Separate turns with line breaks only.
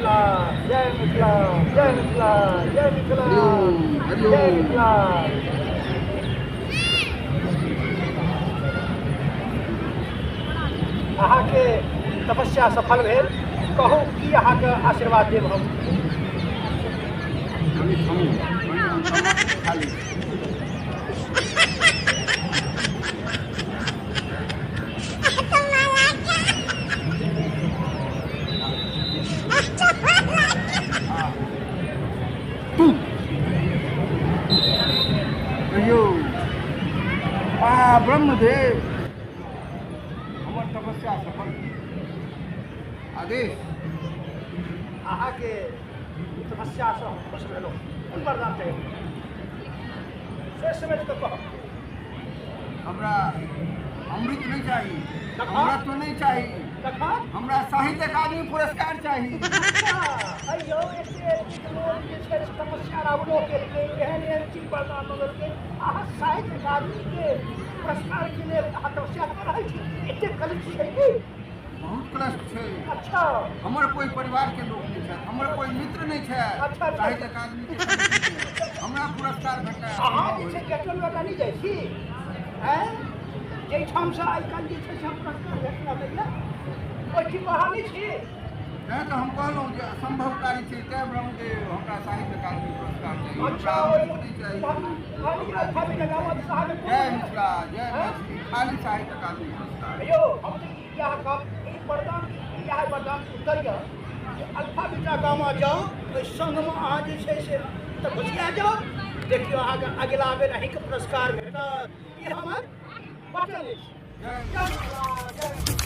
मिथिला, जय मिथिला, जय मिथिला, जय मिथिला, जय मिथिला। अहाँ के तपस्या सफल भेल, कहू की अहाँ के आशीर्वाद देब हम।
ब्रह्मदेव हमर तपस्या सफल आदेश
अहाँ के तपस्या से हम खुश भेलहुँ, कोन वरदान चाहिए से समझ के कह। हमरा
अमृत नहीं चाहिए, अमृत तो नहीं चाहिए, हमरा साहित्य अकादमी पुरस्कार चाहिए।
अयो एते लोग जे छै तपस्या रावणो के एहन एहन चीज वरदान मंगल के अहाँ साहित्य अकादमी के पुरस्कार के लिए अहाँ तपस्या कर रहल छी, एते कलुष छै कि
बहुत कष्ट छै।
अच्छा
हमर कोई परिवार के लोग नहीं छै, हमर कोई मित्र नहीं छै।
अच्छा
साहित्य अकादमी के हमरा पुरस्कार भेटै।
अहाँ जे छै केटल वाला नहीं जाइ छी हैं, जे ठाम से आइ काल्हि जे छै से हम पुरस्कार भेटला दैया ओहि ठीक कहानी छी।
तैं तो हम कहलहुँ जे असंभवकारी छै, तैं ब्रह्मदेव हमरा साहित्य अकादमी पुरस्कार चाहिए।
अच्छा
जय मिथिला, जय मैथिली, खाली साहित्य अकादमी पुरस्कार।
अयो हम यह गप ई वरदान यह वरदान उत्तर यऽ जे अल्फा बीटा गामा जाओ ओहि संगमे अहाँ जे छै से तऽ घुसिया जाओ, देखियो अहाँके अगिला बेर अहींके पुरस्कार भेटत। ई हमर वचन अछि।
जय